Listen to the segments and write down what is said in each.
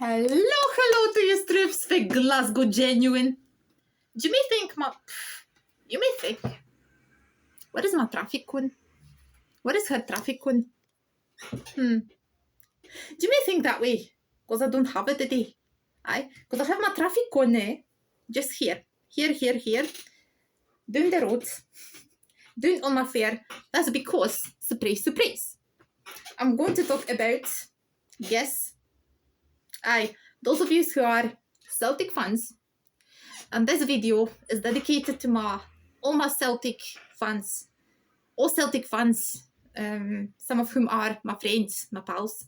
Hello to you strips for Glasgow Genuine. You may think, what is my traffic cone? What is her traffic cone? You may think that way, because I don't have it today. Aye, because I have my traffic cone just here, down the road, down on my fare. That's because, surprise, surprise, I'm going to talk about, yes, those of you who are Celtic fans, and this video is dedicated to all my Celtic fans, all Celtic fans, some of whom are my friends, my pals.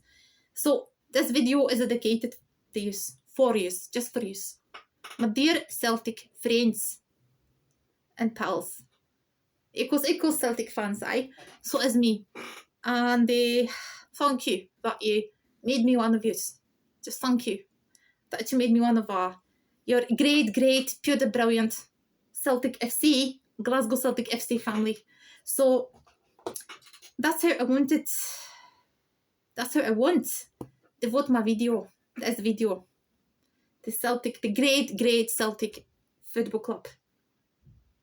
So this video is dedicated to you, for you, just for you, my dear Celtic friends and pals. Equals Celtic fans, so is me. And thank you that you made me one of you. Just thank you that you made me one of your great, pure, brilliant Celtic FC, Glasgow Celtic FC family. So that's how I want it. That's how I want to devote my video, this video, to Celtic, the great Celtic football club,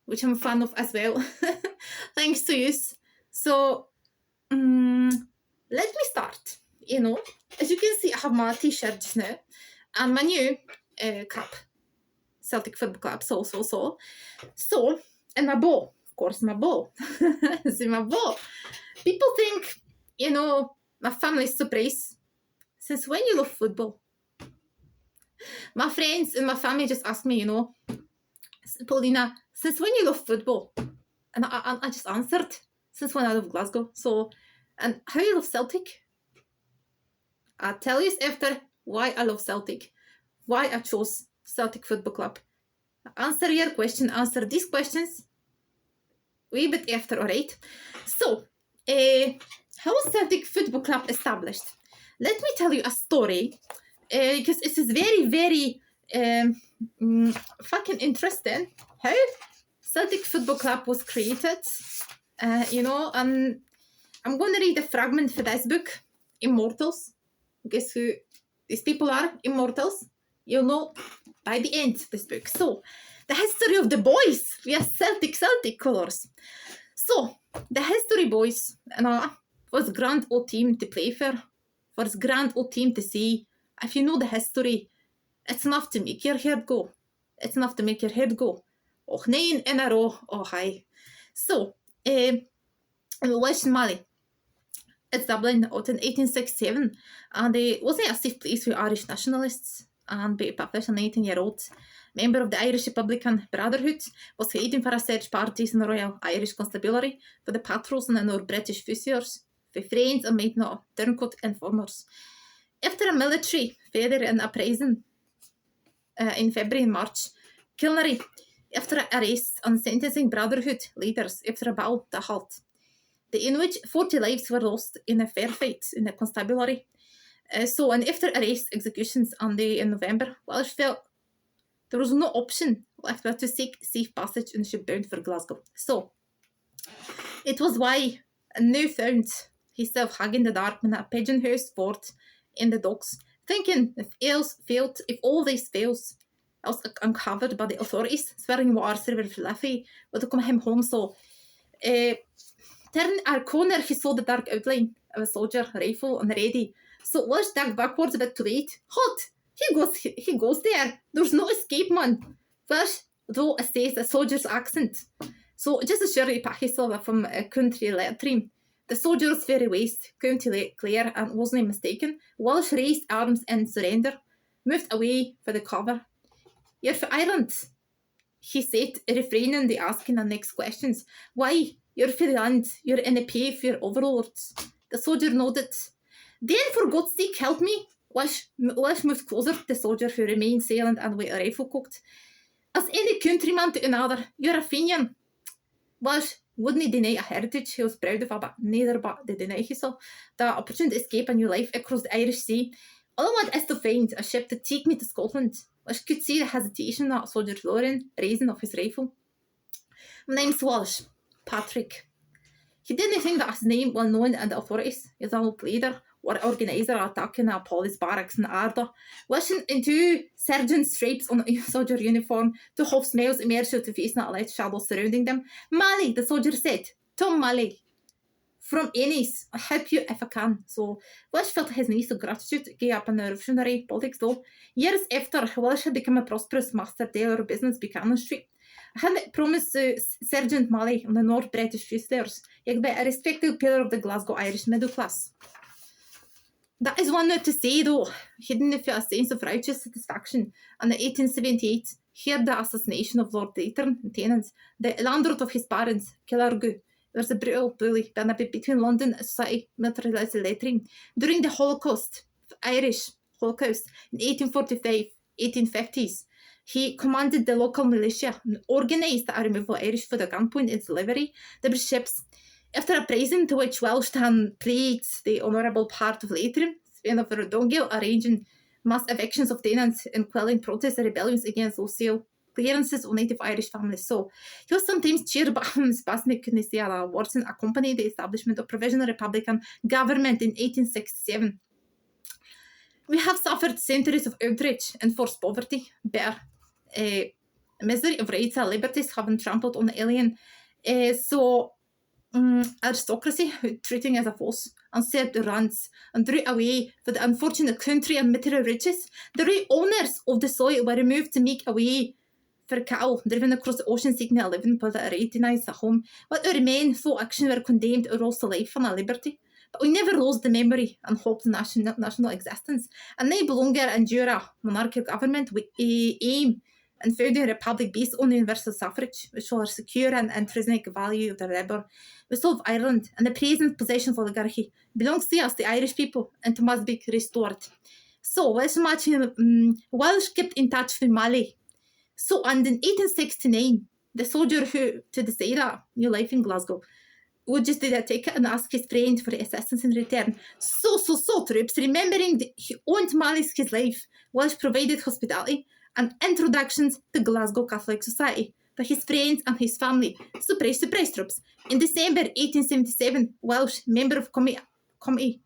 which I'm a fan of as well. Thanks to you. So let me start. You know, as you can see, I have my t-shirt just now and my new cap, Celtic Football Club. So, and my ball, of course, my ball. See my ball. People think, you know, my family's surprised. Since when you love football? My friends and my family just ask me, you know, Paulina, since when you love football? And I just answered, since when I love Glasgow. So, and how you love Celtic? I'll tell you after why I love Celtic, why I chose Celtic Football Club. Answer your question, answer these questions way bit after, alright? So, how was Celtic Football Club established? Let me tell you a story, because it is very fucking interesting how Celtic Football Club was created. You know, and I'm going to read a fragment for this book, Immortals. Guess who these people are? Immortals. You'll know by the end of this book. So, the history of the boys. We are Celtic colours. So, the history boys, was a grand old team to play for. Was a grand old team to see. If you know the history, it's enough to make your head go. It's enough to make your head go. Oh, 9 in a row. Oh, hi. So, in West Mali, it's Dublin out in 1867, and it wasn't a safe place for Irish nationalists. And by published a 19-year-old member of the Irish Republican Brotherhood was heading for a search parties in the Royal Irish Constabulary for the patrols and our British fusiliers, for friends and made not turncoat informers. After a military failure in uprising in February and March, Kilnary, after arrests and sentencing Brotherhood leaders after a battle to halt, in which 40 lives were lost in a fair fight in the constabulary. And after arrest executions in November, Welsh felt there was no option left but to seek safe passage and ship bound for Glasgow. So, it was why now found himself hanging in the dark in a pigeon house fort in the docks, thinking if all this fails, I was uncovered by the authorities, swearing war Sir Fluffy would come him home. So, turning our corner, he saw the dark outline of a soldier, rifle and ready. So Welsh dug backwards a bit too late. Hot! He goes there. There's no escape, man. Welsh, though, says a soldier's accent. So just as surely Pakistan from a country lettering. The soldier was very waste, County Clare, and wasn't mistaken. Welsh raised arms in surrender, moved away for the cover. You're for Ireland, he said, refraining the asking the next questions. Why? You're for the land. You're in a pay for your overlords. The soldier nodded. Then, for God's sake, help me. Welsh moved closer to the soldier, who remained silent and with a rifle cocked. As any countryman to another, you're a Fenian. Welsh wouldn't deny a heritage he was proud of, but neither but they deny himself the opportunity to escape a new life across the Irish Sea. All I want is to find a ship to take me to Scotland. Welsh could see the hesitation that soldier Lauren raising of his rifle. My name's Welsh. Patrick. He didn't think that his name was known in the authorities. He's an old leader, or organizer attacking a police barracks in Arda, wishing in 2 sergeant stripes on a soldier uniform, 2 half smiles emerged out of face and a light shadow surrounding them. Mally, the soldier said, Tom Mally, from Ennis, I help you if I can. So Walsh felt his niece of gratitude, gave up in the revolutionary politics though. Years after, Walsh had become a prosperous master dealer of business Buchanan Street. I had promised Sergeant Mally on the North British Fusiliers, he'd be a respected pillar of the Glasgow Irish middle class. That is one note to say though, hidden if a sense of righteous satisfaction. And in 1878, heard the assassination of Lord Dayton in Tennant, the landlord of his parents, Killargoo. There was a brutal bully between London and society militarised lettering. During the Holocaust, Irish Holocaust, in 1845, 1850s, he commanded the local militia and organised the removal of Irish for the gunpoint in delivery. The bishops, after a prison to which Welsh played the honourable part of Leitrim, Spain of the Redongill, arranging mass evictions of tenants and quelling protests and rebellions against wholesale clearances of native Irish families. So he was sometimes cheered, but his past couldn't say a words and accompanied the establishment of provisional republican government in 1867. We have suffered centuries of outrage and forced poverty, bitter misery of rights and liberties having trampled on the alien. Aristocracy, treating as a force, and served the rants and drew away for the unfortunate country and material riches. The real owners of the soil were removed to make a way for cattle driven across the ocean seeking a living for the recognized a home. What our men thought action were condemned or lost to life and a liberty. But we never lost the memory and hope of national existence. And no longer endure a monarchical government. We aim and founding a republic based on universal suffrage, which will secure and intrinsic value of the labour. We solve Ireland, and the present possession of oligarchy belongs to us, the Irish people, and it must be restored. So, Welsh kept in touch with Mally. So, and in 1869, the soldier who, to decide a new life in Glasgow, would just did a ticket and ask his friend for assistance in return. So, troops, remembering that he owned Mally's his life, Welsh provided hospitality and introductions to Glasgow Catholic Society for his friends and his family. Surprise, surprise, troops. In December 1877, Welsh, member of committee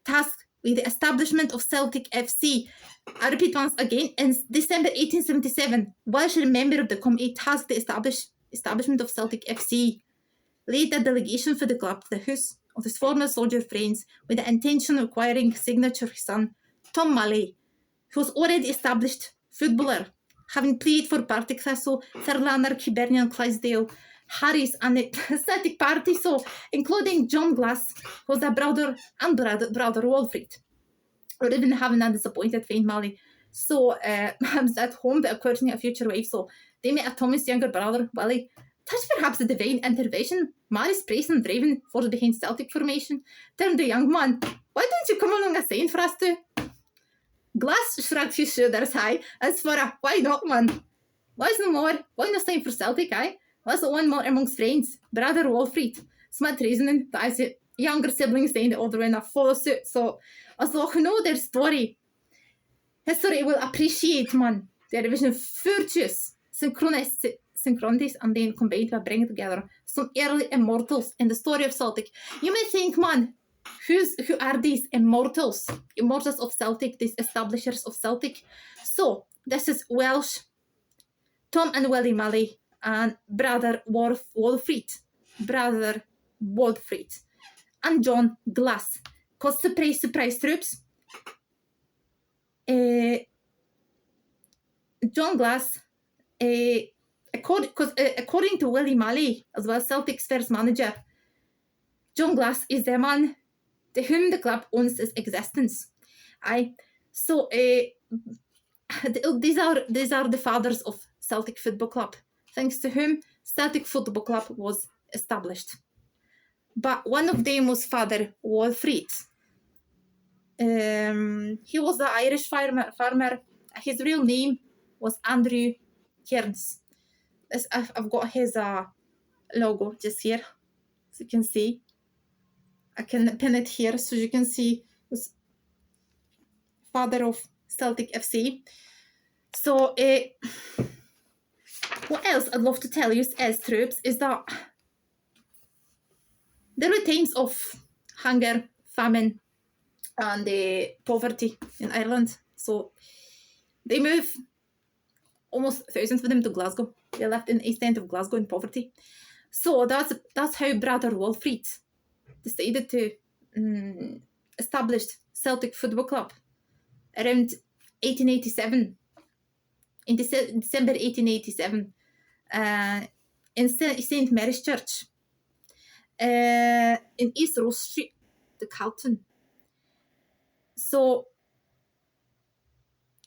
tasked with the establishment of Celtic FC. I repeat once again, in December 1877, Welsh, member of the committee tasked the establishment of Celtic FC, led a delegation for the club to the house of his former soldier friends with the intention of acquiring signature of his son, Tom Mally, who was already established footballer, having played for Partick Thistle, Thirlanner, Hibernian, Clydesdale, Harris, and the Celtic party, so including John Glass, who was a brother Walfrid, or even having a disappointed friend Mally. So I was at home to acquiring a future wife, so they met Thomas' younger brother, Willie. Touch perhaps the divine intervention, Mary's praise and driving force behind Celtic formation, turned the young man, why don't you come along and sign for us too? Glass shrugged his shoulders high, as for a why not, man? Why's no more? Why not sign for Celtic, aye? What's the one more amongst friends? Brother Walfrid. Smart reasoning that his younger siblings saying the other in a follow suit, so as long you know their story. History will appreciate, man, their division of virtuous synchronities and then combined by bringing together some early immortals in the story of Celtic. You may think, man, who are these immortals of Celtic, these establishers of Celtic? So this is Welsh, Tom and Willie Mally, and brother Walfrid, and John Glass. Cause surprise, surprise, troops. John Glass, according to Willie Mally, as well as Celtic's first manager, John Glass is the man to whom the club owns its existence. So these are the fathers of Celtic Football Club, thanks to whom Celtic Football Club was established. But one of them was Father Walfrid. He was an Irish farmer. His real name was Andrew Cairns. I've got his logo just here, so you can see. I can pin it here so you can see this father of Celtic FC. So what else I'd love to tell you as troops is that there were times of hunger, famine, and poverty in Ireland. So they move almost thousands of them to Glasgow. They left in the east end of Glasgow in poverty. So that's how Brother Wilfrid decided to establish Celtic Football Club around 1887. In December 1887, in St. Mary's Church, in East Rose Street, the Carlton. So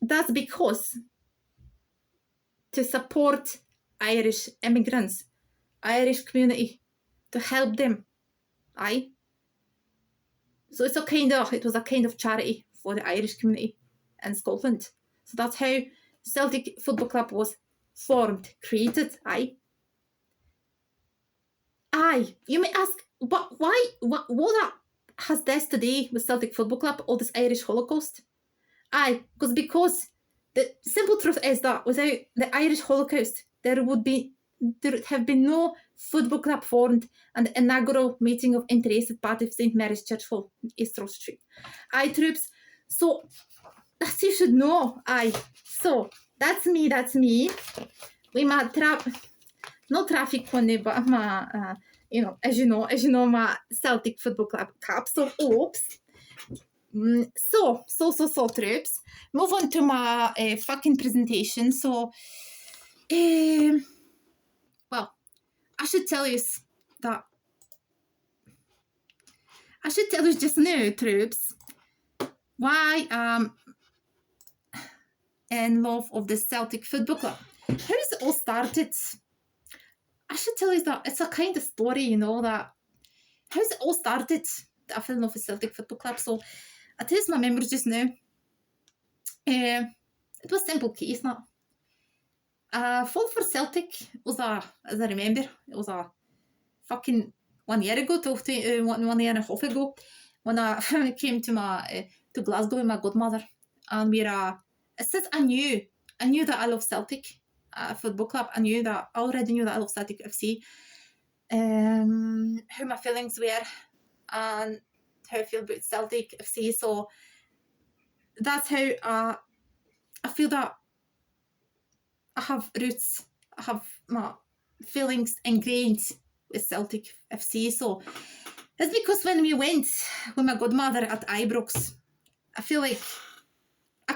that's because to support Irish immigrants, Irish community, to help them. Aye. So it was a kind of charity for the Irish community in Scotland. So that's how Celtic Football Club was formed, created. Aye. You may ask, what that has this today with Celtic Football Club, all this Irish Holocaust? Because the simple truth is that without the Irish Holocaust, there would have been no football club formed and the inaugural meeting of interested parties of St. Mary's Church Hall, East Ross Street. Troops. So that you should know. So that's me. We might no traffic funny, but my as you know, my Celtic Football Club cap. So oops. So troops. Move on to my fucking presentation. So well, I should tell you just now, troops, why I'm in love of the Celtic Football Club. How does it all started? I should tell you that it's a kind of story, that how's it all started that I fell in love with Celtic Football Club. So I tell you my memories just now. It was a simple case, not. Fought for Celtic was as I remember, it was a fucking 1 year ago, 1 year and a half ago, when I came to Glasgow with my godmother, and since I knew that I love Celtic Football Club, I already knew that I love Celtic FC, how my feelings were, and how I feel about Celtic FC. So that's how I feel that I have roots, I have my feelings ingrained with Celtic FC. So it's because when we went with my godmother at Ibrox, I feel like I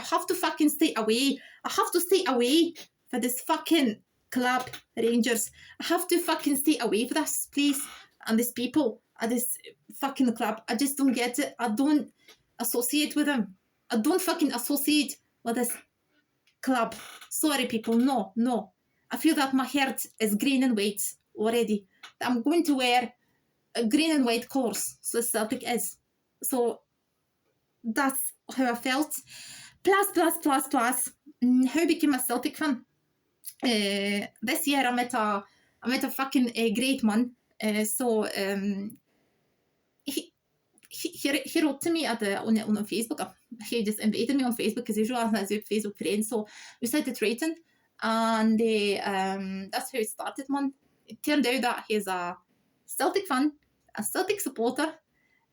have to fucking stay away. I have to stay away for this fucking club, Rangers. I have to fucking stay away for this place and these people at this fucking club. I just don't get it. I don't associate with them. I don't fucking associate with this club. Sorry, people. No. I feel that my heart is green and white already. I'm going to wear green and white colours. So Celtic is. So that's how I felt. Plus. How I became a Celtic fan. This year I met a fucking great man. He wrote to me on Facebook. He just invited me on Facebook as usual as a Facebook friend. So we started writing, and that's how it started, man. It turned out that he's a Celtic fan, a Celtic supporter,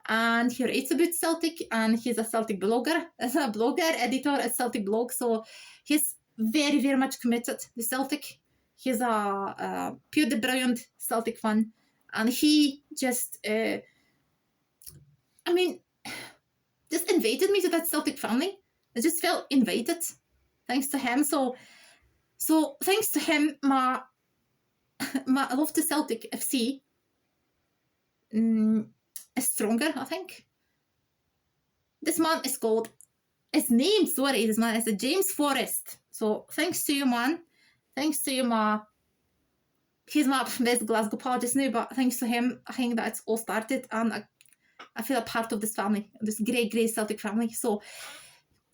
and he writes about Celtic, and he's a Celtic blogger. As a blogger, editor at Celtic blog. So he's very, very much committed to Celtic. He's a pure brilliant Celtic fan, and he just just invited me to that Celtic family. I just felt invited, thanks to him. So thanks to him, my love to Celtic FC is stronger, I think. This man is called, his name, sorry, this man is a James Forrest. So thanks to you, man. Thanks to you, he's my best Glasgow pal just now, but thanks to him, I think that it's all started, and I feel a part of this family, this great Celtic family. So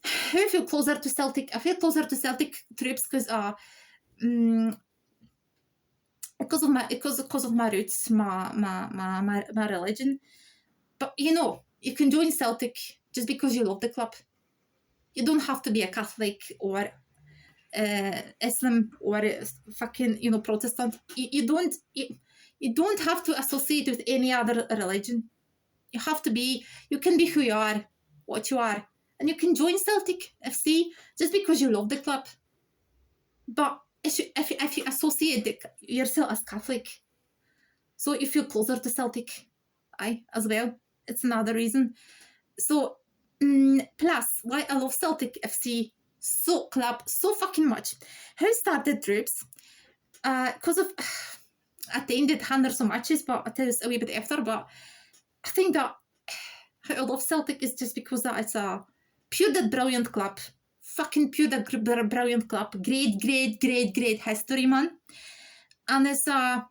how I feel closer to Celtic? I feel closer to Celtic troops because of my roots, my religion. But you can join Celtic just because you love the club. You don't have to be a Catholic or Islam or fucking Protestant. You don't have to associate with any other religion. You have to be, you can be who you are, what you are. And you can join Celtic FC just because you love the club. But if you associate yourself as Catholic, so you feel closer to Celtic, as well. It's another reason. So, plus, why I love Celtic FC club so fucking much. How it started, troops? Because of attended hundreds of matches, but I'll tell you a wee bit after. But I think that how I love Celtic is just because that it's a pure that brilliant club. Fucking pure that brilliant club. Great history, man. And it's a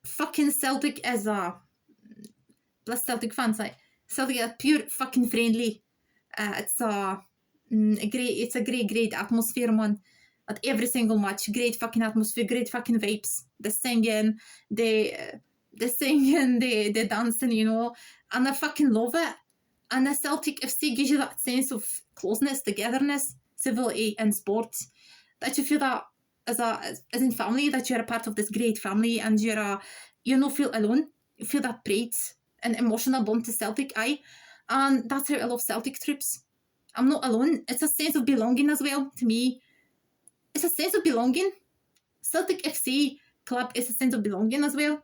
fucking Celtic as a plus Celtic fans. Celtic are pure fucking friendly. It's a great atmosphere, man. At every single match, great fucking atmosphere, great fucking vibes. The singing, the dancing, you know, and I fucking love it. And the Celtic FC gives you that sense of closeness, togetherness, civility, and sport. That you feel that as in family, that you're a part of this great family, and you don't feel alone. You feel that pride and emotional bond to Celtic, and that's how I love Celtic, troops. I'm not alone. It's a sense of belonging as well to me. It's a sense of belonging. Celtic FC club is a sense of belonging as well.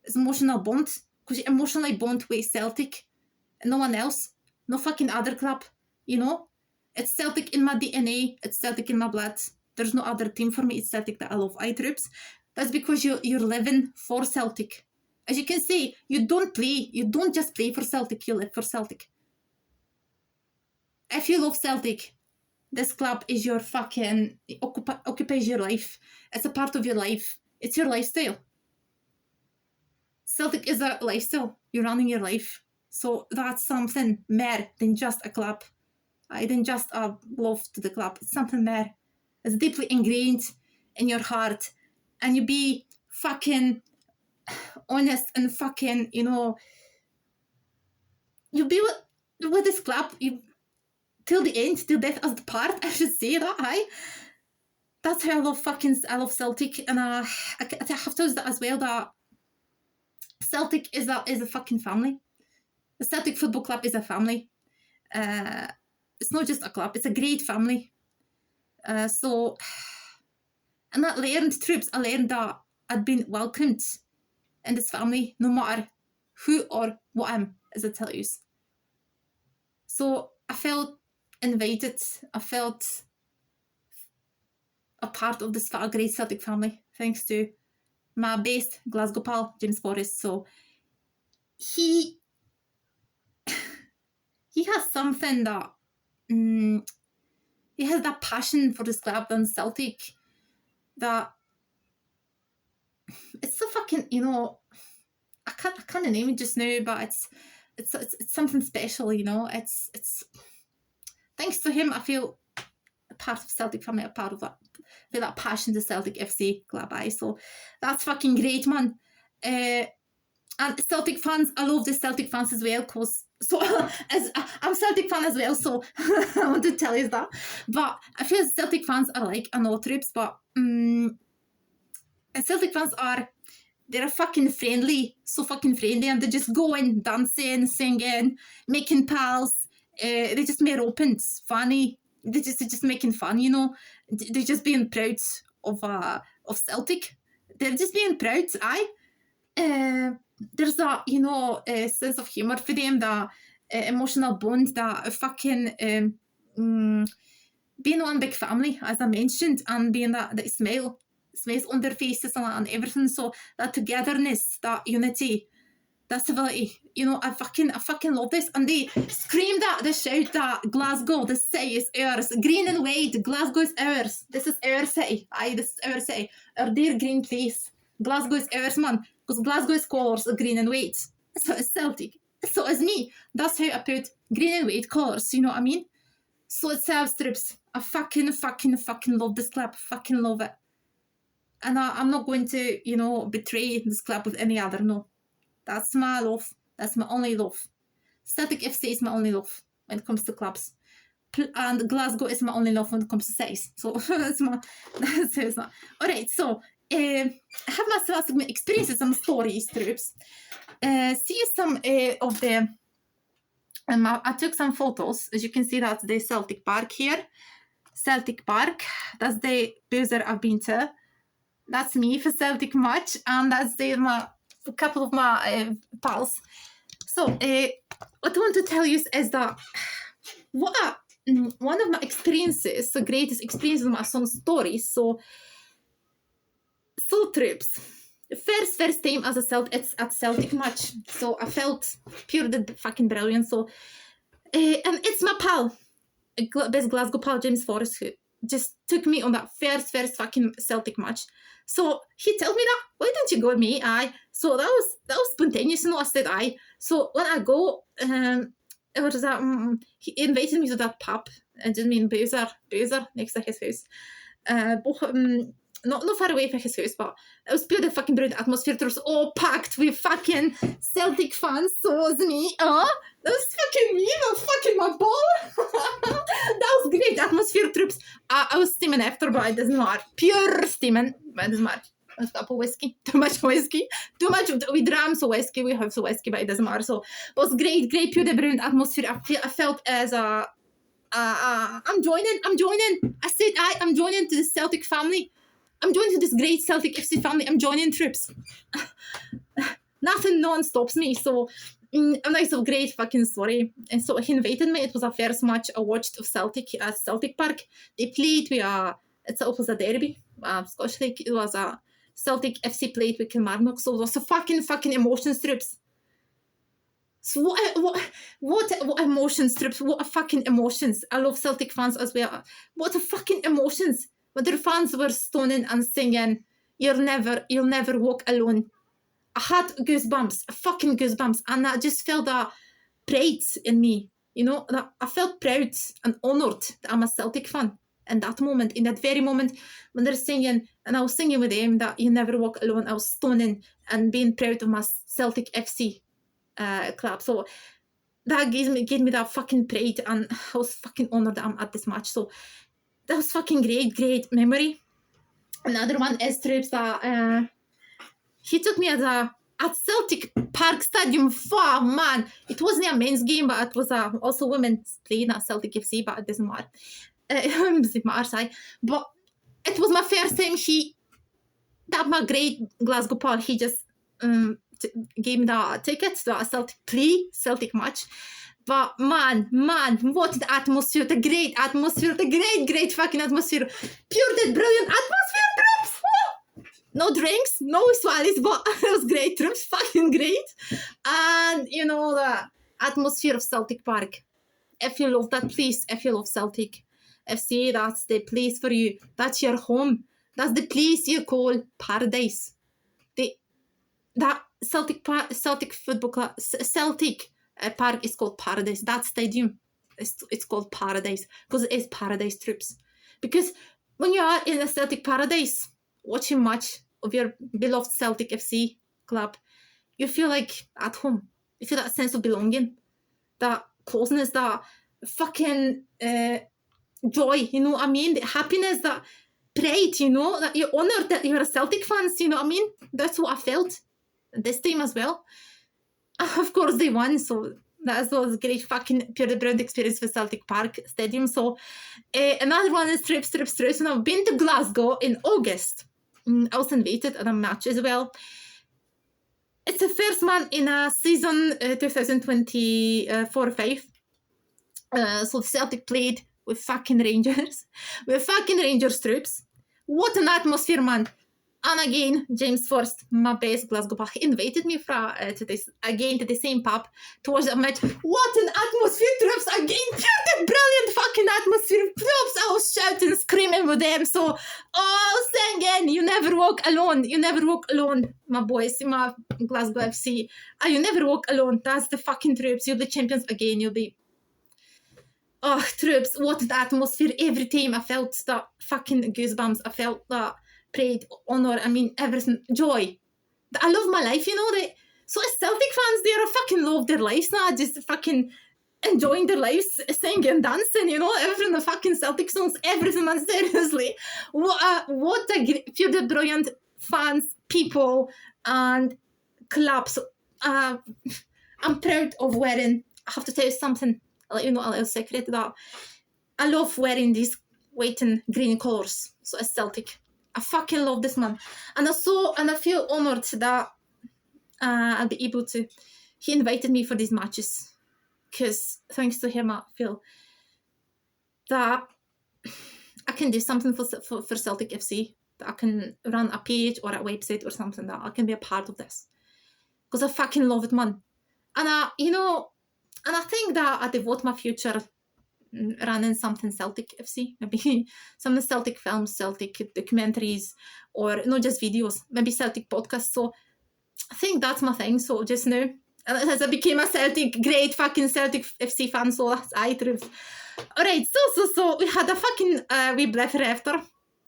It's emotional bond, because you emotionally bond with Celtic and no one else. No fucking other club, you know? It's Celtic in my DNA. It's Celtic in my blood. There's no other team for me. It's Celtic that I love. Troops. That's because you're living for Celtic. As you can see, you don't just play for Celtic, you live for Celtic. If you love Celtic, this club is your fucking, occupies your life. It's a part of your life. It's your lifestyle. Celtic is a lifestyle. You're running your life. So that's something more than just a club. Than just a love to the club. It's something more. It's deeply ingrained in your heart. And you be fucking honest and fucking, you know, you be with this club, till the end, till death us part, I should say that, That's how I love Celtic, and I have to say that as well, that Celtic is a fucking family. The Celtic Football Club is a family. It's not just a club, it's a great family. And I learned that I'd been welcomed in this family, no matter who or what I am, as I tell you. So I felt invited. I felt a part of this great Celtic family, thanks to my best Glasgow pal, James Forrest. So he has something that he has that passion for this club and Celtic, that it's so fucking, you know, I can't name it just now, but it's something special, you know. It's thanks to him, I feel a part of Celtic family, a part of that, feel that passion to Celtic FC club. So that's fucking great, man. And Celtic fans, I love the Celtic fans as well, because I'm Celtic fan as well, so I want to tell you that. But I feel Celtic fans are like, I know, troops, but Celtic fans they're fucking friendly, so fucking friendly, and they just go in dancing, singing, making pals. They're just more open, funny. They're just making fun, you know. They're just being proud of Celtic. They're just being proud, there's that, you know, sense of humour for them, that emotional bond, that fucking being one big family, as I mentioned, and being that smiles on their faces and everything. So that togetherness, that unity, that civility, you know, I fucking love this. And they scream that, they shout that Glasgow, the city is ours, green and white, Glasgow is ours, this is our city, this is our city, our dear green place, Glasgow is ours, man, because Glasgow's colours are green and white, so it's Celtic, so it's me. That's how I put green and white colours, you know what I mean? So it's strips. I fucking love this club, fucking love it. And I'm not going to, you know, betray this club with any other, no. That's my love. That's my only love. Celtic FC is my only love when it comes to clubs. And Glasgow is my only love when it comes to cities. So that's it's not. Alright, so I have my experiences and stories, troops. see some of the... I took some photos. As you can see, that's the Celtic Park here. Celtic Park. That's the boozer I've been to. That's me for Celtic match. And that's a couple of my pals. So, what I want to tell you is that one of my experiences, the greatest experiences, my some stories. So trips. First time as it's at Celtic match. So I felt pure fucking brilliant. So, and it's my pal, best Glasgow pal, James Forrest, who just took me on that first fucking Celtic match. So he told me that, why don't you go with me? So that was spontaneous, I said So when I go, it was that he invited me to that pub, and just mean boozer next to his house. Not far away from his house, but it was pure the fucking brilliant atmosphere. It was all packed with fucking Celtic fans. So it was me. That was fucking me. My ball. That was great atmosphere, troops. I was steaming after, but it doesn't matter. Pure steaming, but it doesn't matter. A cup of whiskey, too much whiskey, we dram some whiskey, we have some whiskey, but it doesn't matter. So it was great, pure the brilliant atmosphere. I felt as I'm joining. I said I'm joining to the Celtic family. I'm joining to this great Celtic FC family. I'm joining trips. Nothing, no one stops me. So, a nice, great fucking story. And so he invited me. It was a first match I watched of Celtic at Celtic Park. They played with it was a derby, Scottish League. It was a Celtic FC played with Kilmarnock. So it was a fucking emotions, trips. So what emotions, trips? What a fucking emotions. I love Celtic fans as well. What a fucking emotions. But their fans were stoning and singing, you'll never walk alone. I had goosebumps, fucking goosebumps, and I just felt that pride in me, that I felt proud and honoured that I'm a Celtic fan. In that moment, in that very moment, when they're singing, and I was singing with them that you never walk alone, I was stoning and being proud of my Celtic FC club. So that gave me that fucking pride, and I was fucking honoured that I'm at this match. So that was fucking great memory. Another one is trips that he took me at Celtic Park Stadium. Fuck, man. It wasn't a men's game, but it was also women's playing at Celtic FC, but it doesn't matter. But it was my first time. That my great Glasgow pal, he just gave me the tickets to a Celtic match. But man, what the atmosphere, the great atmosphere, the great fucking atmosphere. Pure that brilliant atmosphere, troops! No drinks, no swallies, but it was great, troops, fucking great. And, the atmosphere of Celtic Park. If you love that place, if you love Celtic FC, that's the place for you. That's your home. That's the place you call paradise. That Celtic football club, Celtic Park is called Paradise. That stadium, it's called Paradise because it is paradise, trips. Because when you are in a Celtic Paradise, watching match of your beloved Celtic FC club, you feel like at home. You feel that sense of belonging, that closeness, that fucking joy, the happiness, that pride, that you're honoured that you're a Celtic fans, That's what I felt this time as well. Of course, they won, so that was a great fucking pure brilliant experience for Celtic Park Stadium. So another one is trips. And I've been to Glasgow in August. I was invited at a match as well. It's the first one in a season 2024-5. So the Celtic played with fucking Rangers. With fucking Rangers troops. What an atmosphere, man. And again, James Forrest, my best Glasgow pal, he invited me to the same pub towards the match. What an atmosphere, troops! Again, pure brilliant fucking atmosphere, troops! I was shouting, screaming with them. So, singing, you never walk alone, my boys, my Glasgow FC. You never walk alone. That's the fucking troops. You'll be champions again. You'll be. Oh, troops! What an atmosphere! Every time I felt that fucking goosebumps. I felt that pride, honor, everything, joy. I love my life, so as Celtic fans, they are fucking love their lives now, just fucking enjoying their lives, singing, dancing, everything, the fucking Celtic songs, everything, man, seriously. What a pure brilliant fans, people, and clubs, I'm proud of wearing, I have to tell you something, I'll let you know a little secret, that I love wearing these white and green colours. So it's Celtic. I fucking love this man. And I feel honoured that I'll be able to, he invited me for these matches. Because thanks to him, I feel that I can do something for Celtic FC. That I can run a page or a website or something, that I can be a part of this. Because I fucking love it, man. And I think that I devote my future running something Celtic FC, maybe some Celtic films, Celtic documentaries, or not just videos, maybe Celtic podcasts. So I think that's my thing. So just now, as I became a great fucking Celtic FC fan, so that's truth. Alright, so we had a fucking wee blether after.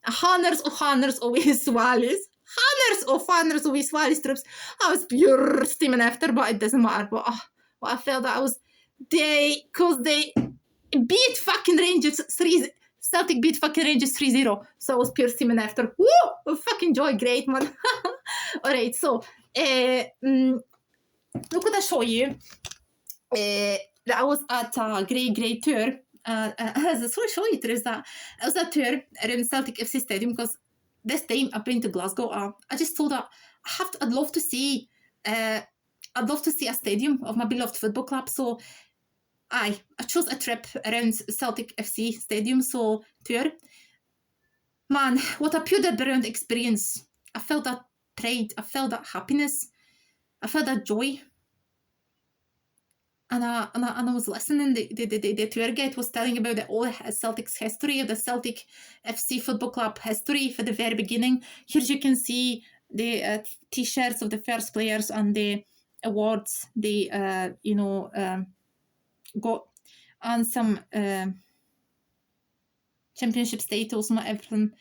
Hundreds of wee swallies. Hundreds of wee swallies troops. I was pure steaming after, but it doesn't matter. But I felt that I was because they beat fucking Rangers 3. Celtic beat fucking Rangers 3-0. So I was pure steaming after. Woo! Fucking joy, great man. Alright, so look what I show you. That I was at a great tour. As I show you, there is that I was at a tour around Celtic FC Stadium, because this time I've been to Glasgow. I just thought that I'd love to see a stadium of my beloved football club. So I chose a trip around Celtic FC Stadium, so tour. Man, what a pure beyond experience. I felt that pride, I felt that happiness, I felt that joy. And I was listening, the tour guide was telling about all Celtic's history, of the Celtic FC Football Club history for the very beginning. Here you can see the t-shirts of the first players and the awards they, got, and some championship titles and everything.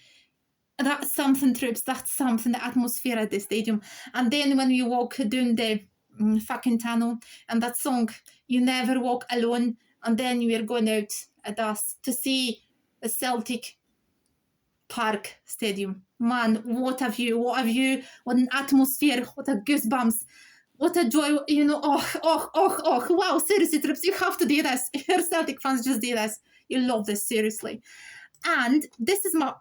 That's something, troops, that's something, the atmosphere at the stadium. And then when you walk down the fucking tunnel, and that song, You Never Walk Alone, and then we are going out at us to see the Celtic Park Stadium. Man, what a view, what an atmosphere, what a goosebumps, what a joy, wow, seriously, trips, you have to do this. Your Celtic fans, just do this. You love this, seriously. And this is my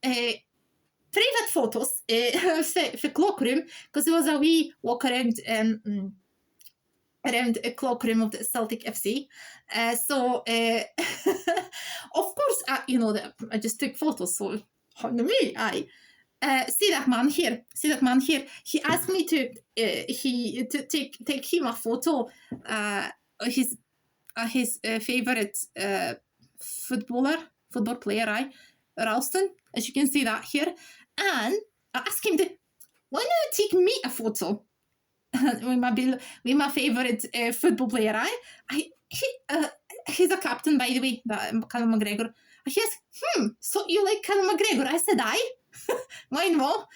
private photos for cloakroom, because there was a wee walk around a cloakroom of the Celtic FC. Of course, I just took photos, so on me, see that man here. He asked me to take him a photo. His favorite football player, Ralston, as you can see that here. And I asked him why don't you take me a photo with my favorite football player? He's a captain, by the way, Callum McGregor. He says, so you like Callum McGregor? I said, why no?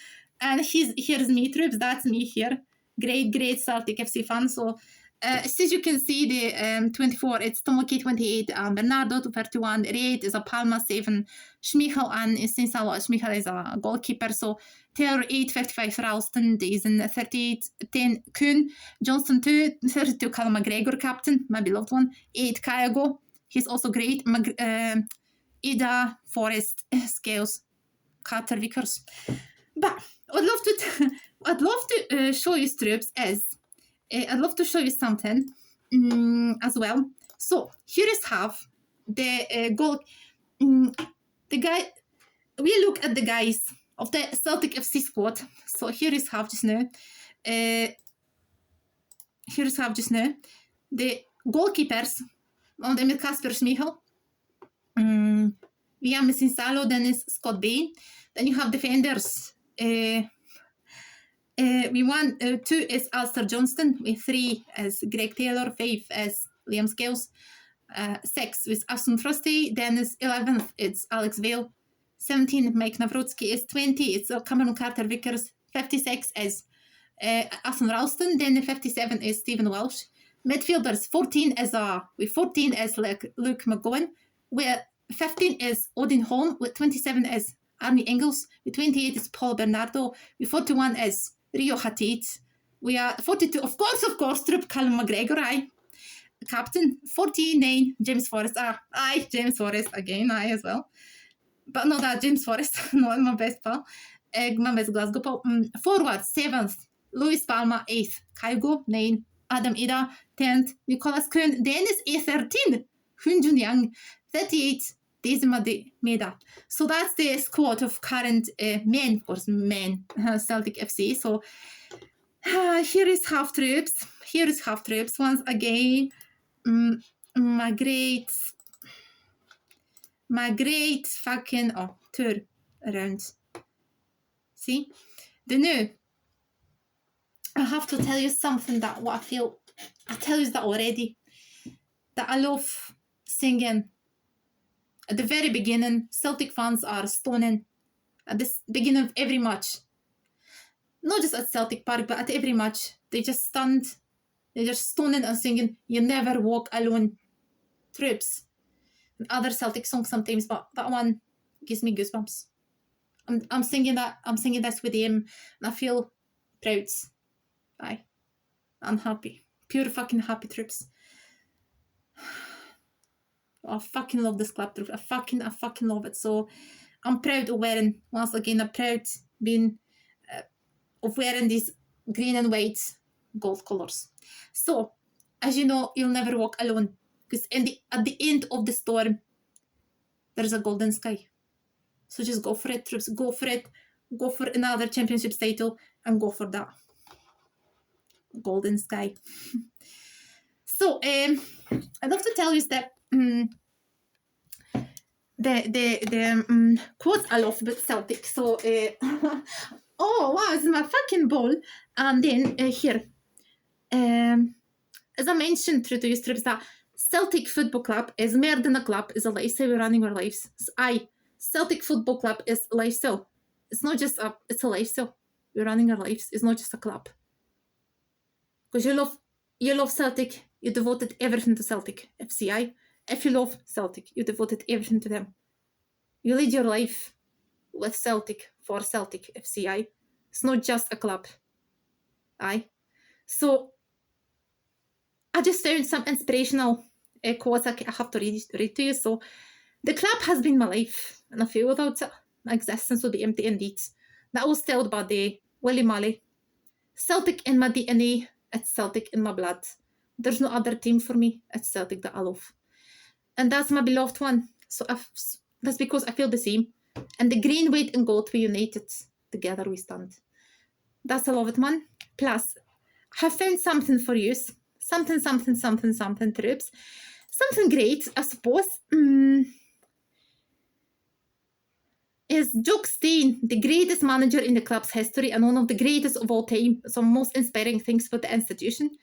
And here's me, troops, that's me here. Great Celtic FC fan. So as you can see, the 24, it's Tomoki 28, Bernardo 31, Reid is a Palma 7, Schmeichel and Sinsalo. Schmeichel is a goalkeeper. So Taylor 8, 55 Ralston, is in 38, 10 Kuhn, Johnston 2, 32 Callum McGregor, captain, my beloved one, 8 Kyago, he's also great, Ida, Forrest, Scales, Carter Vickers. But I'd love to show you troops I'd love to show you something as well. So here is half the goal. The guy. We look at the guys of the Celtic FC squad. So here is half just now. The goalkeepers. One of them is Kasper Schmeichel. We have missing Salo. Then is Scott Bain. Then you have defenders. We want 2 is Alistair Johnston, with 3 as Greg Taylor, 5 as Liam Scales, 6 with Aston Trusty, then is 11th, it's Alex Vale, 17 Mike Nawrocki, is 20, it's Cameron Carter Vickers, 56 is Aston Ralston, then the 57 is Stephen Welsh. Midfielders, 14 is Luke McGowan, with 15 is Odin Holm, with 27 is Arnie Engels, with 28 is Paul Bernardo, with 41 is Rio Hatit, We are 42, of course, Troop Callum McGregor, aye. Captain, 49, James Forrest. Aye, James Forrest again, aye as well. But not that James Forrest, not my best pal. My best Glasgow pal. Forward, 7th, Louis Palma, 8th, Kaigo, 9, Adam Ida, 10th, Nicholas Kuhn, Dennis A, 13, Hun Jun Yang, 38, Daisy Meda. So that's the squad of current men, of course, men, Celtic FC. So here is half troops. Once again. My great fucking tour around. See, the new. I have to tell you something that what I feel. I tell you that already. That I love singing. At the very beginning, Celtic fans are stoning at the beginning of every match. Not just at Celtic Park, but at every match. They just stand. They're just stoning and singing, "You never walk alone," troops. And other Celtic songs sometimes, but that one gives me goosebumps. I'm singing that. I'm singing this with him, and I feel proud. Aye, I'm happy. Pure fucking happy, troops. I fucking love this club, troops. I fucking love it. So I'm proud of wearing. Once again, I'm proud being of wearing these green and white gold colours. So, as you know, you'll never walk alone, because at the end of the storm, there's a golden sky. So just go for it, troops. Go for it. Go for another championships title and go for that golden sky. So, I'd love to tell you that the quotes I love about Celtic. So, oh wow, it's my fucking ball. And then here. As I mentioned through to you strips, that Celtic Football Club is more than a club, is a lifestyle. We're running our lives. So Celtic Football Club is a lifestyle. It's not just it's a lifestyle. We're running our lives. It's not just a club. Because you love Celtic, you devoted everything to Celtic FC. If you love Celtic, you devoted everything to them. You lead your life with Celtic for Celtic FC. It's not just a club. So I just found some inspirational quotes I have to read to you. So, the club has been my life, and I feel without it, my existence would be empty indeed. That was told by the Willie Malley. Celtic in my DNA, it's Celtic in my blood. There's no other team for me, it's Celtic that I love. And that's my beloved one. So that's because I feel the same. And the green, white and gold, we united. Together we stand. That's a love it, man. Plus, I have found something for you. Something, troops. Something great, I suppose. Is Jock Stein, the greatest manager in the club's history and one of the greatest of all time. Some most inspiring things for the institution.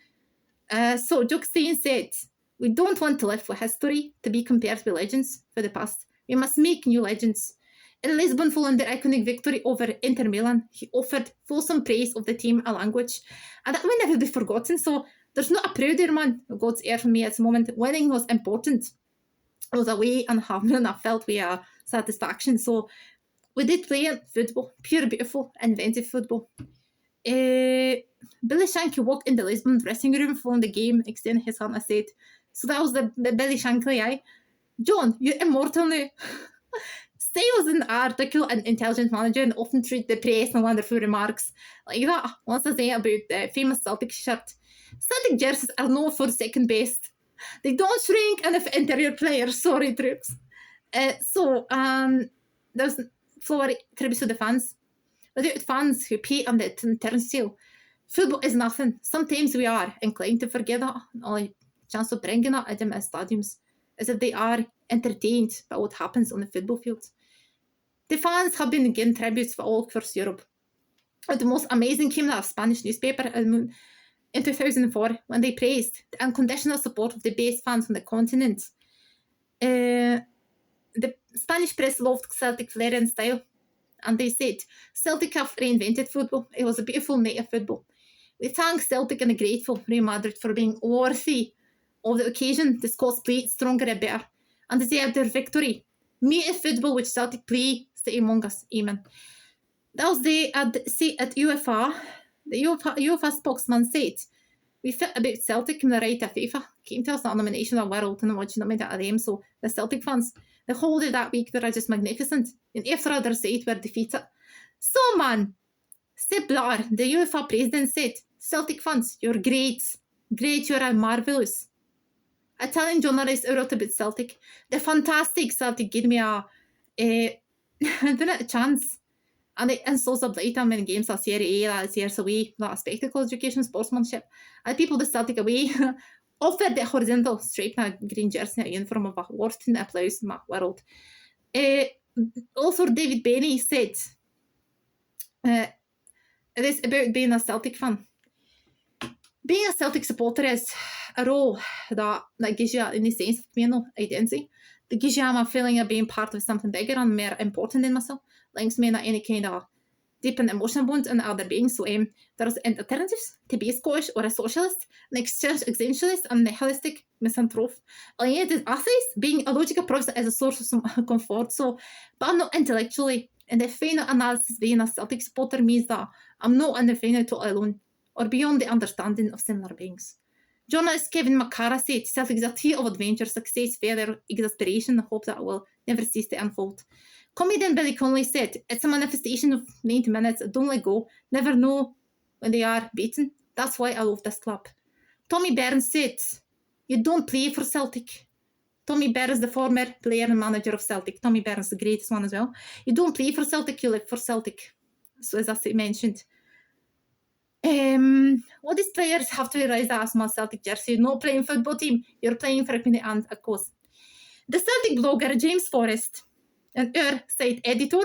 So Jock Stein said, "We don't want to live with history to be compared with legends for the past. We must make new legends." In Lisbon, following their iconic victory over Inter Milan, he offered fulsome praise of the team and language. And that will never be forgotten. So there's not a prouder man, God's air for me at the moment. Winning was important. I was away and having I felt with satisfaction. So we did play football, pure, beautiful, inventive football. Billy Shankly walked in the Lisbon dressing room following the game, extending his hand and said, so that was the Billy Shankly, "John, you're immortal now." Stay was an article and intelligent manager and often treat the press and wonderful remarks like that. Once I say about the famous Celtic shirt. Celtic jerseys are known for second best. They don't shrink enough interior players. Sorry, troops. There's floor tribute to the fans. Without fans who pay on the turnstile, football is nothing. Sometimes we are inclined to forget that. Only chance of bringing it at them as stadiums is if they are entertained by what happens on the football field. The fans have been given tributes for all across Europe. The most amazing came out of Spanish newspaper in 2004 when they praised the unconditional support of the best fans on the continent. The Spanish press loved Celtic flair and style, and they said, "Celtic have reinvented football. It was a beautiful night of football. We thank Celtic and are grateful Real Madrid for being worthy of the occasion. The Scots played stronger and better and deserved their victory. May a football which Celtic play stay among us. Amen." That was the at UEFA The UEFA spokesman said, "We felt about Celtic and the right of FIFA came to us that nomination of world and watching them at them, so the Celtic fans, the whole day that week were just magnificent, and after other side were defeated. So man, Sepp Blatter, the UEFA president, said, Celtic fans, you're great. Great, you're marvellous. Italian journalist who wrote about Celtic. The fantastic Celtic gave me a chance. And it installs a blighter in games like Serie A, that's years away, that spectacle, education, sportsmanship. And people the Celtic away offered the horizontal stripe na green jersey a uniform of a worth in applause in my world. Also, David Bainey said this about being a Celtic fan. Being a Celtic supporter is a role that gives you, in the sense of communal identity, that gives you a feeling of being part of something bigger and more important than myself. Links me in any kind of deep and emotional bond in other beings. So there's alternatives to be a Scottish or a socialist, an existentialist and nihilistic misanthrope. Alien is atheist, being a logical process as a source of some comfort. So, but I'm not intellectually. And the final analysis, being a Celtic supporter means that I'm not in the final total alone, or beyond the understanding of similar beings. Journalist Kevin McCara said, Celtic is a tale of adventure, success, failure, exasperation, and hope that will never cease to unfold. Comedian Billy Connolly said, it's a manifestation of 90 minutes, don't let go, never know when they are beaten. That's why I love this club. Tommy Burns said, you don't play for Celtic. Tommy Burns, the former player and manager of Celtic. Tommy Burns, the greatest one as well. You don't play for Celtic, you live for Celtic. So as I mentioned, what these players have to realise that as my Celtic jersey, you're not playing football team, you're playing for a community and a cause. The Celtic blogger James Forrest, and our site editor,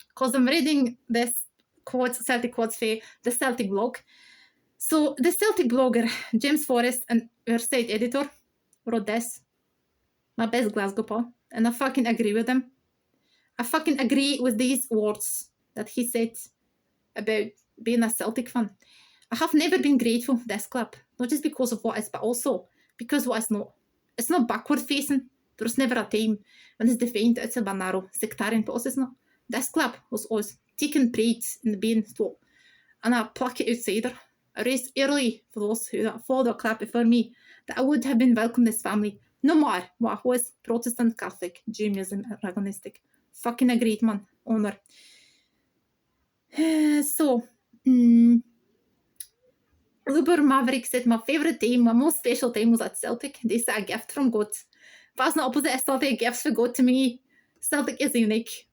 because I'm reading this quotes, Celtic quotes for the Celtic blog. So the Celtic blogger James Forrest and our site editor wrote this, my best Glasgow pal, and I fucking agree with him. I fucking agree with these words that he said about being a Celtic fan. I have never been grateful for this club, not just because of what is, but also because what is not. It's not backward facing. There's never a time when it's defined it's a narrow sectarian process. No. This club was always taking pride in being so, and a plucky outsider. I raised early for those who followed the club before me that I would have been welcomed this family, no matter what I was, Protestant, Catholic, Judaism, agnostic. Fucking a great man, honour. Luber Maverick said, my favourite time, my most special time was at Celtic. They said a gift from God. But it's not opposite of Celtic, gifts for God to me. Celtic is unique.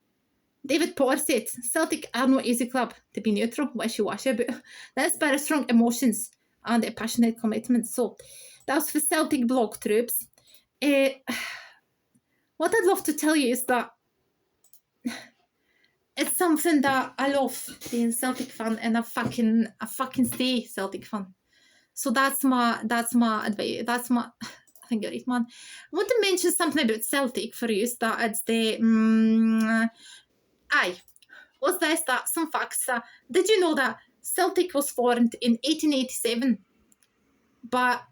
David Potter said, Celtic are no easy club to be neutral, wishy-washy about. They inspire strong emotions and a passionate commitment. So, that was for Celtic blog troops. What I'd love to tell you is that it's something that I love, being Celtic fan, and I fucking stay Celtic fan. So that's my advice. That's my, I think you're right, man. I want to mention something about Celtic for you. That it's the what's this? That some facts. Did you know that Celtic was formed in 1887, but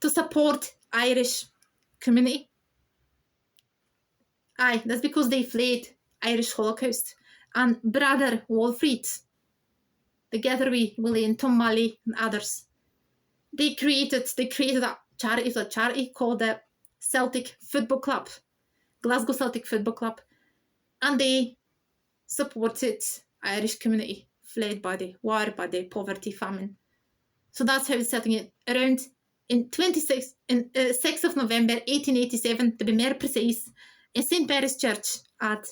to support Irish community? That's because they fled Irish Holocaust. And brother Walfrid, together with William, Tom Malley and others, they created a charity called the Celtic Football Club, Glasgow Celtic Football Club, and they supported Irish community fled by the war, by the poverty, famine. So that's how it's setting it around in 6th of November 1887, to be more precise, in St. Mary's Church at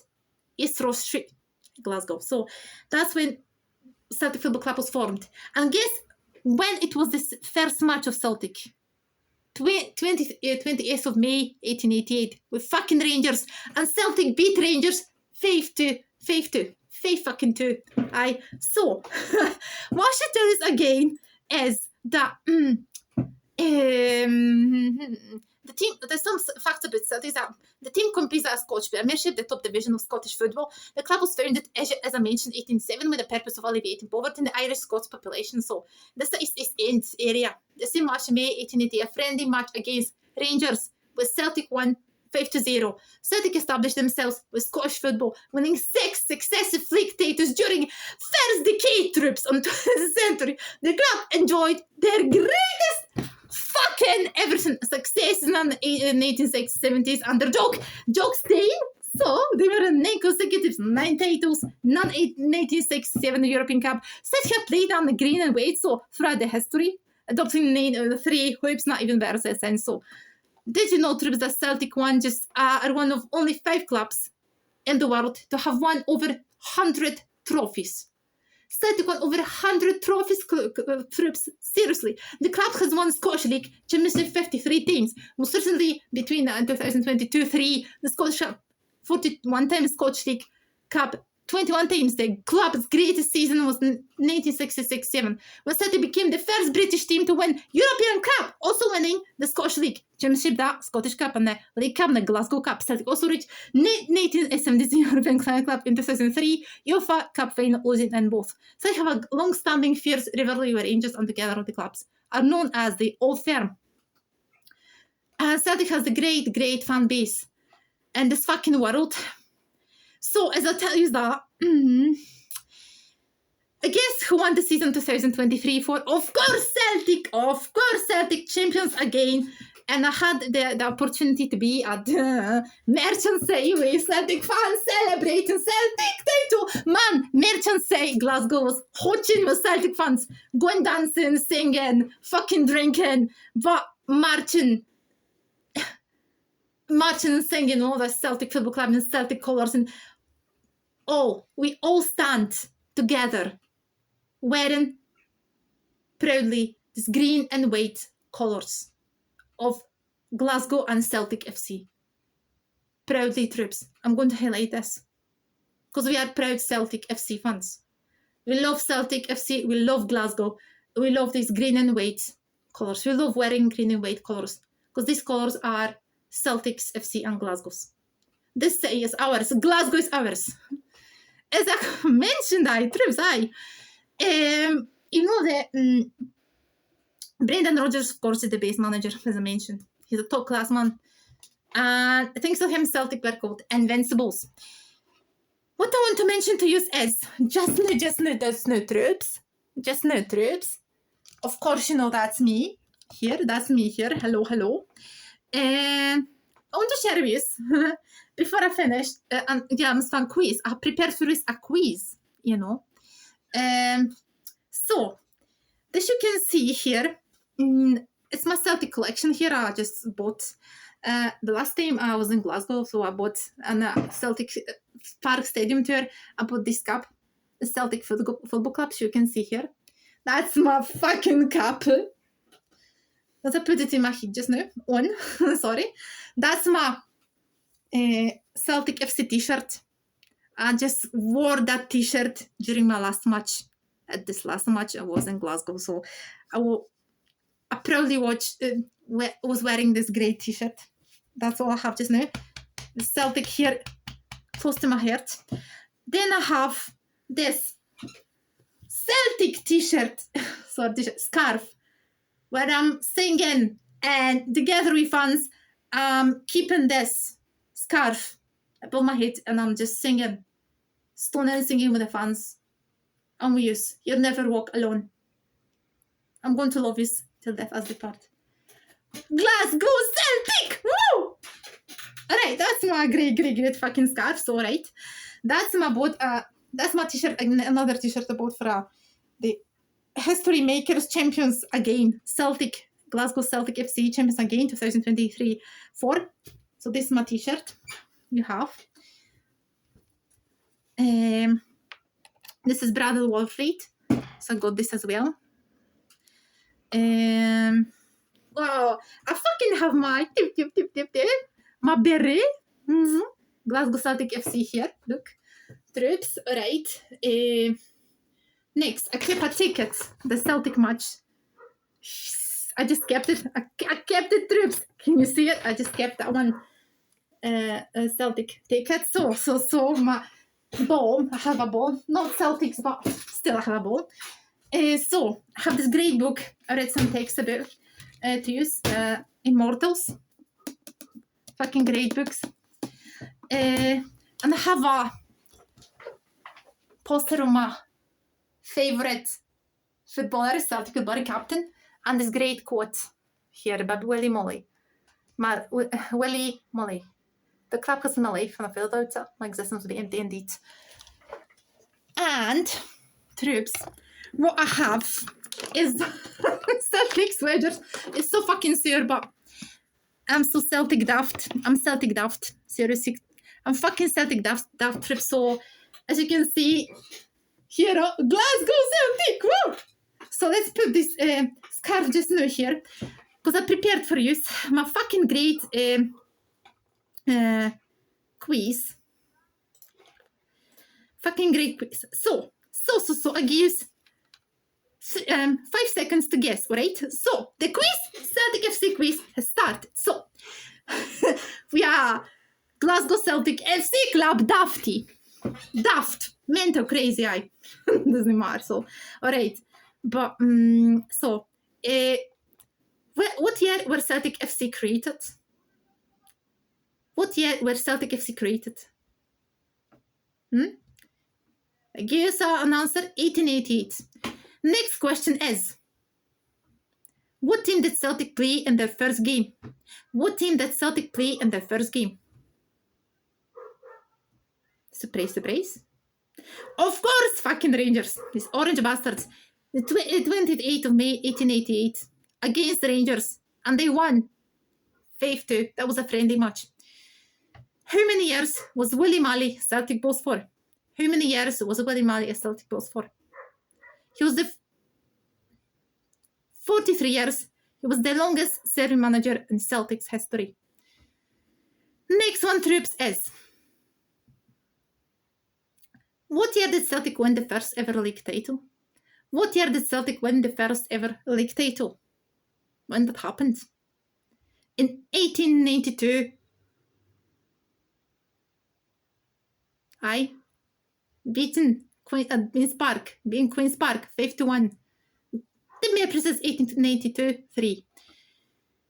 East Ross Street, Glasgow. So that's when Celtic Football Club was formed. And guess when it was this first match of Celtic? 28th of May 1888 with fucking Rangers, and Celtic beat Rangers 5-2. 5-2. So what I should tell us again is that the team, there's some facts about Celtic, that the team competes at Scottish Premiership, the top division of Scottish football. The club was founded, as I mentioned, 1807, with the purpose of alleviating poverty in the Irish Scots population. So this is East End area. The same match in May 1880, a friendly match against Rangers, with Celtic won 5-0. Celtic established themselves with Scottish football, winning 6 successive league titles during first decade trips on 20th century. The club enjoyed their greatest fucking ever success in the 1970s under Jock Stein. So they were in 9 consecutive 9 titles, none 1967 European Cup. Celtic have played on the green and white so throughout the history, adopting 3 hopes, not even better sense. So did you know, Trips, that Celtic are one of only 5 clubs in the world to have won over 100 trophies? Celtic won over 100 trophies, Trips. Seriously. The club has won Scottish League Championship 53 times. Most certainly between 2022-3, the Scottish Cup, 41 times Scottish League Cup, 21 times. The club's greatest season was 1966-7, when Celtic became the first British team to win European Cup, also winning the Scottish League Championship, the Scottish Cup, and the League Cup, and the Glasgow Cup. Celtic also reached 1970s European Club in 2003, UEFA Cup final, losing in both. Celtic have a long-standing fierce rivalry where Rangers and together the clubs are known as the Old Firm. Celtic has a great fan base in this fucking world. So, as I tell you that, I guess who won the season 2023-4? Of course, Celtic champions again. And I had the opportunity to be at Merchant-Say with Celtic fans celebrating Celtic title. Man, Merchant-Say, Glasgow was hotching with Celtic fans, going dancing, singing, fucking drinking, but marching and singing all the Celtic Football Club and Celtic colours, and we all stand together wearing proudly this green and white colours of Glasgow and Celtic FC. Proudly, Troops. I'm going to highlight this because we are proud Celtic FC fans. We love Celtic FC, we love Glasgow, we love these green and white colours. We love wearing green and white colours because these colours are Celtic's FC and Glasgow's. This city is ours. Glasgow is ours. As I mentioned, Troops, you know that Brendan Rodgers, of course, is the base manager, as I mentioned. He's a top-class man. And thanks to him, Celtic were called Invincibles. What I want to mention to you is, just no Troops. Just no Troops. Of course, you know that's me. That's me here. Hello. And I want to share with you, before I finish, I'm fun quiz. I prepared for this a quiz, you know. So, this you can see here, it's my Celtic collection here. I just bought, the last time I was in Glasgow, so I bought a Celtic Park Stadium tour. I bought this cup, the Celtic Football Club, so you can see here. That's my fucking cup. As I put it in my head just now, sorry. That's my Celtic FC t-shirt. I just wore that t-shirt during my last match. At this last match, I was in Glasgow, so I proudly was wearing this great t-shirt. That's all I have just now. The Celtic here, close to my heart. Then I have this Celtic t-shirt, scarf, where I'm singing, and together with fans, keeping this scarf above my head, and I'm just singing, singing with the fans. I'm with you. You'll never walk alone. I'm going to love you till death us depart. Glasgow Celtic! Woo! Alright, that's my great fucking scarf. So, right, that's my that's my t-shirt, another t-shirt I bought for the History Makers Champions again. Glasgow Celtic FC Champions again, 2023-4. So this is my t-shirt. You have. This is Bradley Walfleet. So I got this as well. Wow, I fucking have my my beret. Glasgow Celtic FC here. Look. Troops. Alright. Next, I kept a ticket. The Celtic match. I just kept it. I kept it, Troops. Can you see it? I just kept that one Celtic ticket. So my ball. I have a ball. Not Celtics, but still I have a ball. So I have this great book. I read some text about to use Immortals. Fucking great books. And I have a poster of my favorite footballer, Celtic footballer captain, and this great quote here by Willie Molly. Willie Molly. The club has my life, and I feel without it, my existence would be empty indeed. And, troops, what I have is Celtic sweaters. It's so fucking sore, but I'm so Celtic daft. I'm Celtic daft. Seriously. I'm fucking Celtic daft troops. So, as you can see, here, Glasgow Celtic! Woo! So let's put this scarf just now here, because I prepared for you my fucking great quiz. Fucking great quiz. So I give you 5 seconds to guess, alright? So the quiz, Celtic FC quiz, has started. So we are Glasgow Celtic FC Club Dafty. Daft, mental crazy eye. Doesn't matter. So alright. But what year were Celtic FC created? What year were Celtic FC created? I give you an answer, 1888. Next question is, what team did Celtic play in their first game? What team did Celtic play in their first game? Surprise, surprise. Of course, fucking Rangers. These orange bastards. The 28th of May, 1888. Against the Rangers. And they won. 5-2. That was a friendly match. How many years was Willie Malley Celtic boss for? How many years was Willie Malley a Celtic boss for? He was the 43 years. He was the longest serving manager in Celtic's history. Next one, troops, is, what year did Celtic win the first ever league title? What year did Celtic win the first ever league title? When that happened? In 1892. Aye. Beaten Queen's Park, 5-1. The mere precise 1892-3.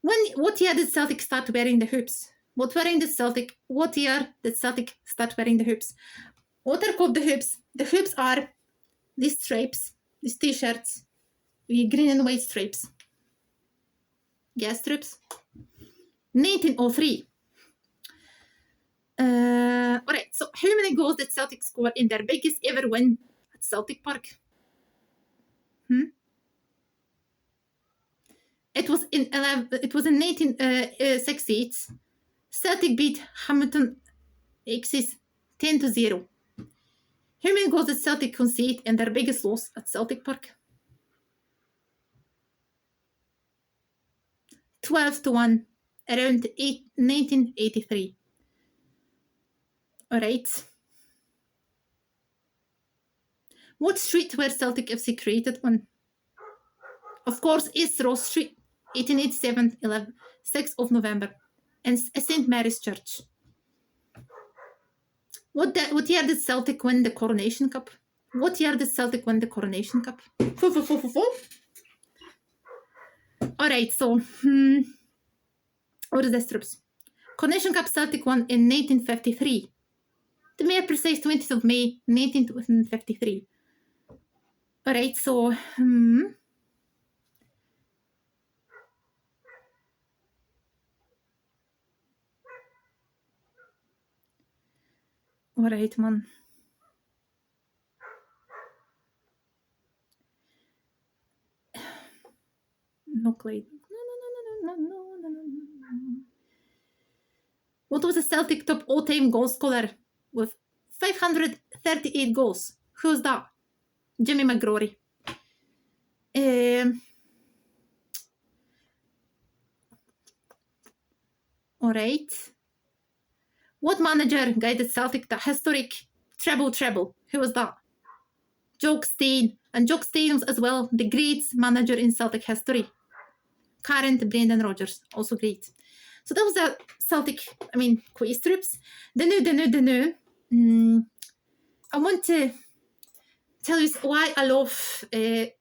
What year did Celtic start wearing the hoops? What year did Celtic start wearing the hoops? What are called the hoops? The hoops are these stripes, these t-shirts, with green and white stripes. Yes, troops. 1903. Alright, so how many goals did Celtic score in their biggest ever win at Celtic Park? It was in 1968. Celtic beat Hamilton Axis 10-0. How many goals did Celtic concede in their biggest loss at Celtic Park? 12-1, around 1983. Alright. What street were Celtic FC created on? Of course, East Ross Street, 1887, 6th of November, and St. Mary's Church. What year did Celtic win the Coronation Cup? What year did Celtic win the Coronation Cup? Alright, so, what is this, troops? Coronation Cup Celtic won in 1953. To be precise, 20th of May, 1953. Alright, so, alright, man. No clay. No. What was the Celtic top all-time goal scorer with 538 goals? Who's that? Jimmy McGrory. Alright. What manager guided Celtic the historic treble? Who was that? Jock Stein. And Jock Stein was as well the great manager in Celtic history. Current Brendan Rodgers, also great. So that was the Celtic, quiz troops. The new. I want to tell you why I love the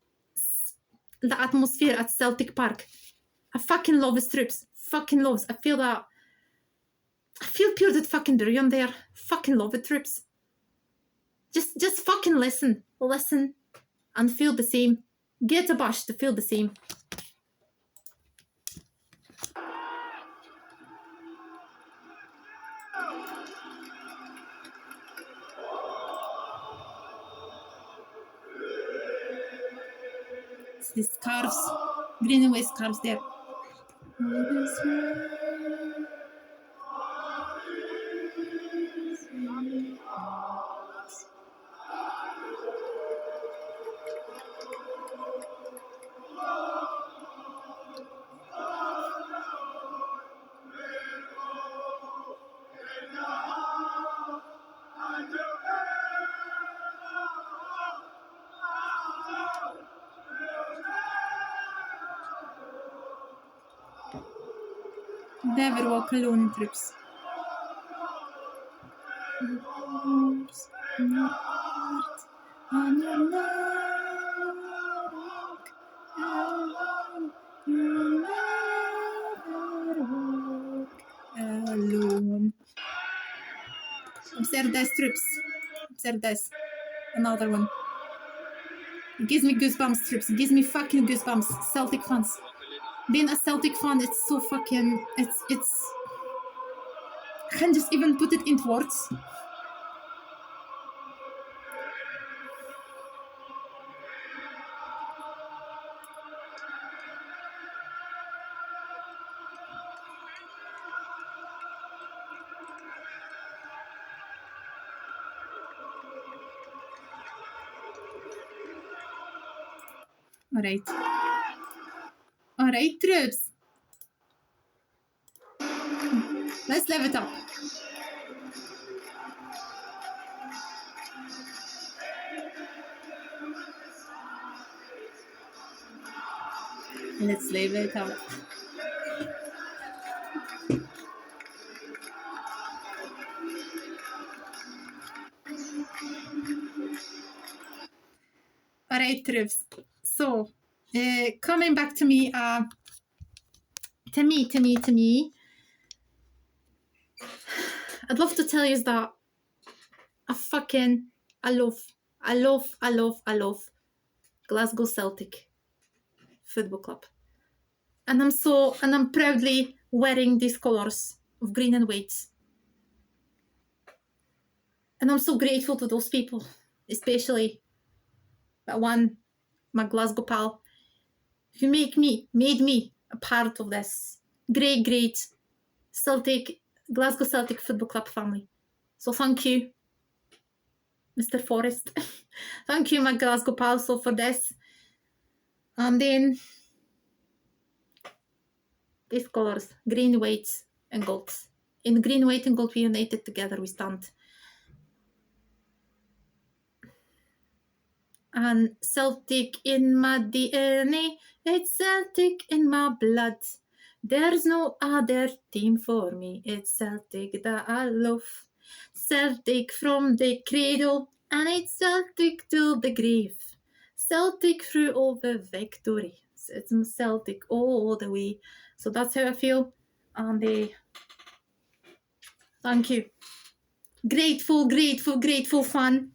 atmosphere at Celtic Park. I fucking love the troops. Fucking loves. I feel that I feel pure that fucking brilliant there. Fucking love it, troops. Just fucking listen, and feel the same. Get a bash to feel the same. It's these scarves, green and white scarves there. Never walk alone, troops. Alone. Observe this, troops. Observe this. Another one. It gives me goosebumps, troops. It gives me fucking goosebumps. Celtic fans. Being a Celtic fan, it's so fucking... It's... I can't just even put it into words. Alright. Alright, troops. Let's live it up. Let's live it up. Alright, troops. So, coming back to me, to me, I'd love to tell you that I love Glasgow Celtic Football Club. And I'm proudly wearing these colours of green and white. And I'm so grateful to those people, especially that one, my Glasgow pal, who made me a part of this great Glasgow Celtic Football Club family. So thank you, Mr. Forrest. Thank you, my Glasgow pal, so for this. And then these colours, green, white, and gold. In green, white, and gold, we united together, we stand. And Celtic in my DNA, it's Celtic in my blood. There's no other team for me, it's Celtic that I love. Celtic from the cradle, and it's Celtic till the grave. Celtic through all the victory. It's Celtic all the way. So that's how I feel. And thank you. Grateful fan.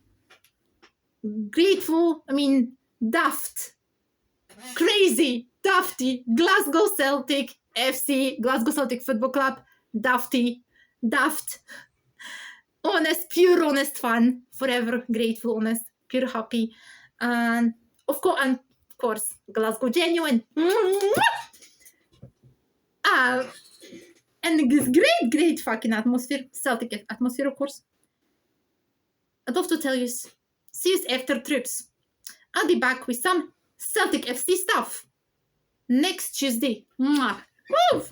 Grateful, daft, crazy, dafty, Glasgow Celtic FC, Glasgow Celtic Football Club, daft, honest, pure honest fan, forever grateful, honest, pure happy, and of course, Glasgow genuine. And this great fucking atmosphere, Celtic atmosphere, of course. I'd love to tell you, see you after troops. I'll be back with some Celtic FC stuff next Tuesday. Mwah. Move!